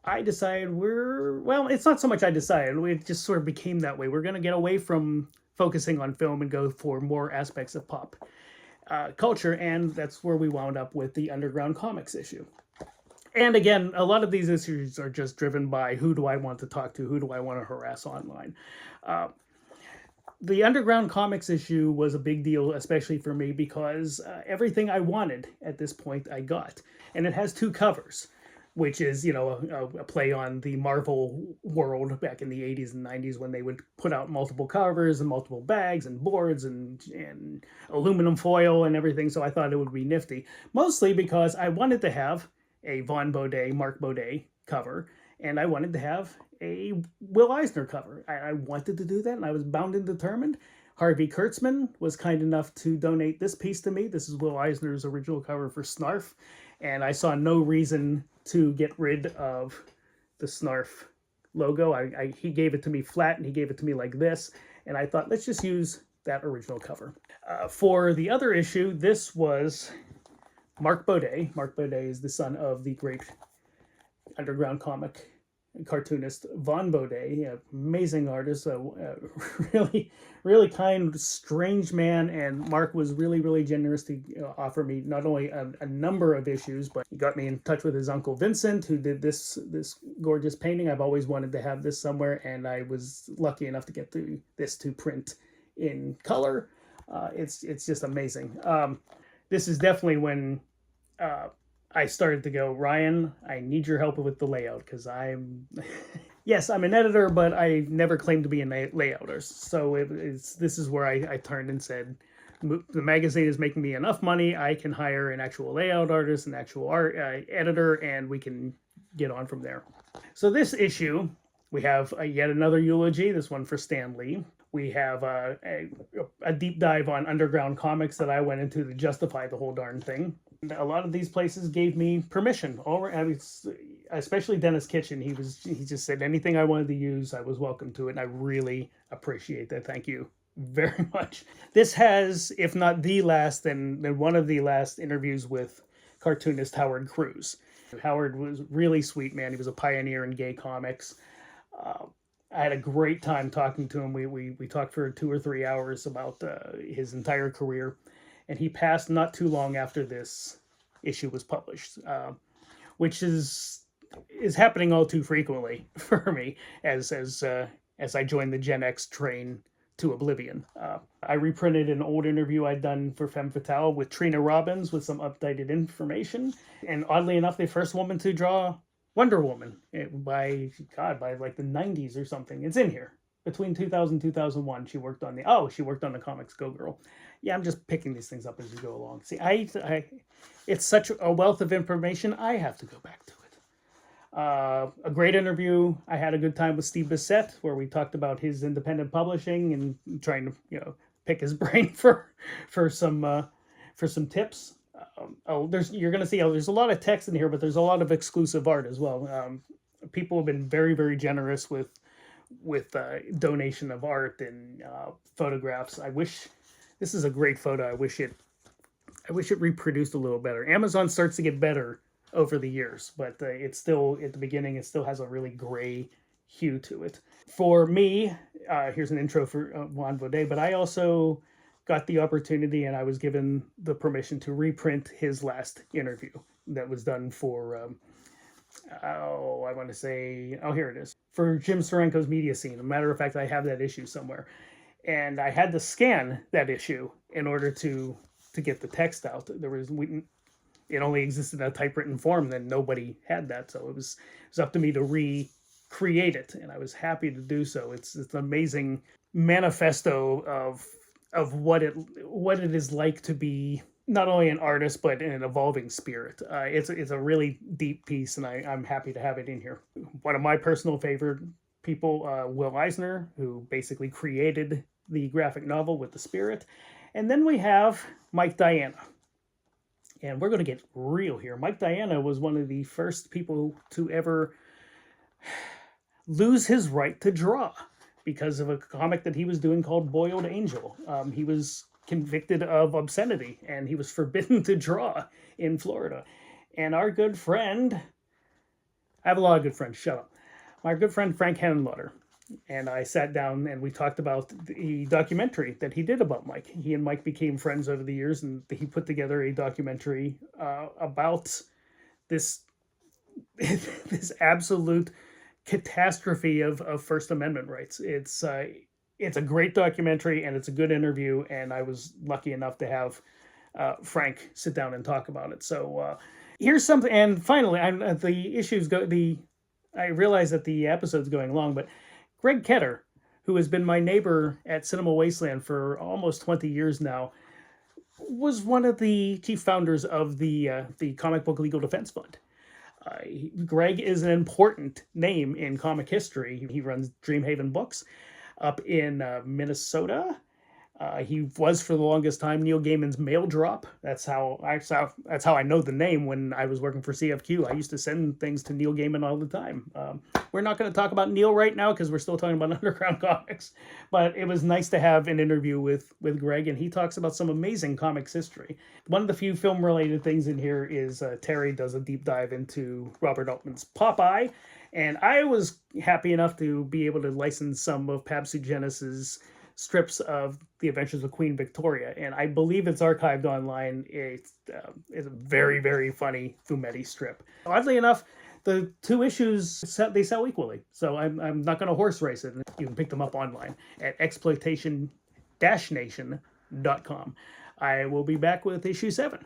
I decided well, it's not so much I decided, it just sort of became that way. We're going to get away from focusing on film and go for more aspects of pop culture, and that's where we wound up with the Underground Comics issue. And again, a lot of these issues are just driven by who do I want to talk to, who do I want to harass online. The Underground Comics issue was a big deal, especially for me, because everything I wanted at this point I got. And it has two covers, which is, a play on the Marvel world back in the 80s and 90s when they would put out multiple covers and multiple bags and boards and aluminum foil and everything. So I thought it would be nifty, mostly because I wanted to have a Mark Baudet cover, and I wanted to have a Will Eisner cover. I wanted to do that, and I was bound and determined. Harvey Kurtzman was kind enough to donate this piece to me. This is Will Eisner's original cover for Snarf, and I saw no reason to get rid of the Snarf logo. He gave it to me flat, and he gave it to me like this, and I thought, let's just use that original cover. For the other issue, this was Mark Baudet. Mark Baudet is the son of the great underground comic cartoonist Von Baudet, amazing artist, really, really kind, strange man. And Mark was really, really generous to offer me not only a number of issues, but he got me in touch with his uncle Vincent, who did this gorgeous painting. I've always wanted to have this somewhere, and I was lucky enough to get this to print in color. It's just amazing. This is definitely when I started to go, Ryan, I need your help with the layout, because yes, I'm an editor, but I never claimed to be a layouter. So this is where I turned and said, the magazine is making me enough money, I can hire an actual layout artist, an actual art editor, and we can get on from there. So this issue, we have yet another eulogy, this one for Stan Lee. We have a deep dive on Underground Comics that I went into to justify the whole darn thing. A lot of these places gave me permission. Especially Dennis Kitchen. He just said anything I wanted to use, I was welcome to it, and I really appreciate that. Thank you very much. This has, if not the last, then one of the last interviews with cartoonist Howard Cruz. Howard was really sweet, man. He was a pioneer in gay comics. I had a great time talking to him. We talked for 2 or 3 hours about his entire career. And he passed not too long after this issue was published, which is happening all too frequently for me as I joined the Gen X train to oblivion. I reprinted an old interview I'd done for Femme Fatale with Trina Robbins with some updated information, and oddly enough, the first woman to draw Wonder Woman by like the 90s or something. It's in here. Between 2000 and 2001, she worked on the comics Go Girl. Yeah, I'm just picking these things up as we go along. See, it's such a wealth of information, I have to go back to it. A great interview. I had a good time with Steve Bissett, where we talked about his independent publishing and trying to, pick his brain for some tips. You're going to see there's a lot of text in here, but there's a lot of exclusive art as well. People have been very, very generous with donation of art and photographs. This is a great photo. I wish it reproduced a little better. Amazon starts to get better over the years, but it's still at the beginning. It still has a really gray hue to it. For me, here's an intro for Juan Baudet, but I also got the opportunity, and I was given the permission to reprint his last interview that was done for. I want to say, here it is, for Jim Steranko's Media Scene. As a matter of fact, I have that issue somewhere. And I had to scan that issue in order to get the text out. It only existed in a typewritten form, then nobody had that. So it was up to me to recreate it, and I was happy to do so. It's an amazing manifesto of what it is like to be not only an artist, but an evolving spirit. It's a really deep piece, and I'm happy to have it in here. One of my personal favorite people, Will Eisner, who basically created the graphic novel with the spirit. And then we have Mike Diana. And we're going to get real here. Mike Diana was one of the first people to ever lose his right to draw because of a comic that he was doing called Boiled Angel. He was convicted of obscenity, and he was forbidden to draw in Florida. And our good friend, I have a lot of good friends. Shut up. My good friend Frank Henenlotter and I sat down and we talked about the documentary that he did about Mike. He and Mike became friends over the years, and he put together a documentary about this this absolute catastrophe of First Amendment rights. It's a great documentary and it's a good interview, and I was lucky enough to have Frank sit down and talk about it. So here's something. And finally, the issues go. I realize that the episode's going long, but Greg Ketter, who has been my neighbor at Cinema Wasteland for almost 20 years now, was one of the chief founders of the Comic Book Legal Defense Fund. Greg is an important name in comic history. He runs Dreamhaven Books up in Minnesota. He was for the longest time Neil Gaiman's mail drop. That's how I know the name. When I was working for CFQ, I used to send things to Neil Gaiman all the time. We're not going to talk about Neil right now because we're still talking about Underground Comix. But it was nice to have an interview with Greg, and he talks about some amazing comics history. One of the few film related things in here is Terry does a deep dive into Robert Altman's Popeye, and I was happy enough to be able to license some of Pabst Genesis strips of The Adventures of Queen Victoria, and I believe it's archived online. It's a very, very funny fumetti strip. Oddly enough, the two issues they sell equally, so I'm not going to horse race it. You can pick them up online at exploitation-nation.com. I will be back with issue 7.